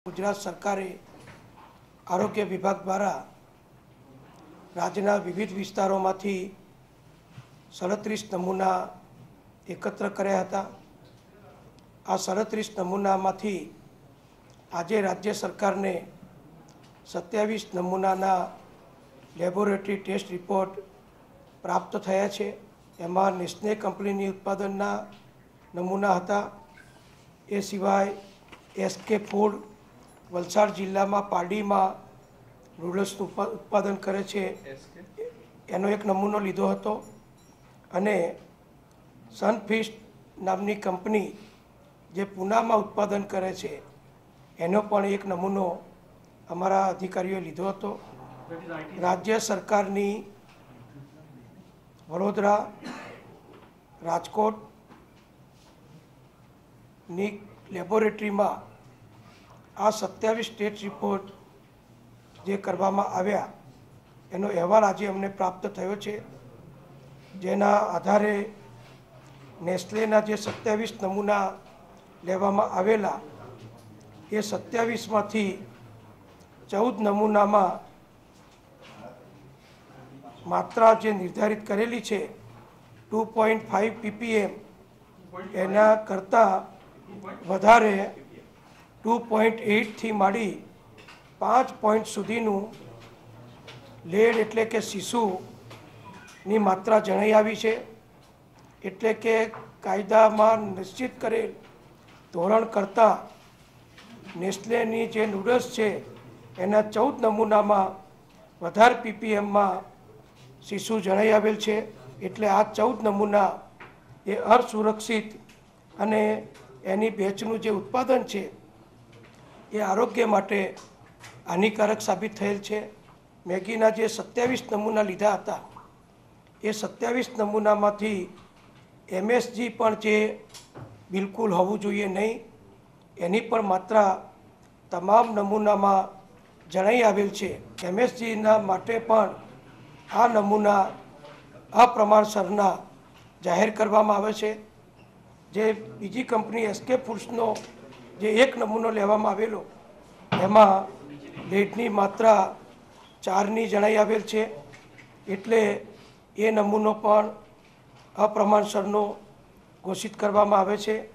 ગુજરાત સરકારે આરોગ્ય વિભાગ દ્વારા રાજ્યના વિવિધ વિસ્તારોમાંથી 37 નમૂના એકત્ર કર્યા હતા। આ 37 નમૂનામાંથી આજે રાજ્ય સરકારને 27 નમૂનાના લેબોરેટરી ટેસ્ટ રિપોર્ટ પ્રાપ્ત થયા છે। એમાં નેસ્લે કંપનીની ઉત્પાદનના નમૂના હતા। એ સિવાય એસકે ફૂડ વલસાડ જિલ્લામાં પારડીમાં નૂડલ્સનું ઉત્પાદન કરે છે એનો એક નમૂનો લીધો હતો અને સનફીસ્ટ નામની કંપની જે પૂનામાં ઉત્પાદન કરે છે એનો પણ એક નમૂનો અમારા અધિકારીઓએ લીધો હતો। રાજ્ય સરકારની વડોદરા રાજકોટની લેબોરેટરીમાં આ 27 ટેસ્ટ રિપોર્ટ જે કરવામાં આવ્યા એનો અહેવાલ આજે અમને પ્રાપ્ત થયો છે, જેના આધારે નેસ્લેના જે 27 નમૂના લેવામાં આવેલા એ 27માંથી 14 નમૂનામાં માત્રા જે નિર્ધારિત કરેલી છે 2.5 ppm એના કરતાં વધારે 2.8 થી માંડી 5 પોઈન્ટ સુધીનું લેડ એટલે કે શીશુની માત્રા જણાઈ આવી છે। એટલે કે કાયદામાં નિશ્ચિત કરેલ ધોરણ કરતાં નેસ્લેની જે નૂડલ્સ છે એના 14 નમૂનામાં વધારે ppmમાં શીશુ જણાઈ આવેલ છે। એટલે આ 14 નમૂના એ અસુરક્ષિત અને એની બેચનું જે ઉત્પાદન છે એ આરોગ્ય માટે હાનિકારક સાબિત થયેલ છે। મેગીના જે 27 નમૂના લીધા હતા એ 27 નમૂનામાંથી એમએસજી પણ જે બિલકુલ હોવું જોઈએ નહીં એની પણ માત્રા તમામ નમૂનામાં જણાઈ આવેલ છે। એમએસજીના માટે પણ આ નમૂના અપ્રમાણસરના જાહેર કરવામાં આવે છે। જે બીજી કંપની એસકે ફૂડ્સનો જે એક નમૂનો લેવામાં આવેલો એમાં લેડની માત્રા 4ની જણાઈ આવેલ છે, એટલે એ નમૂનો પણ અપ્રમાણસરનો ઘોષિત કરવામાં આવે છે।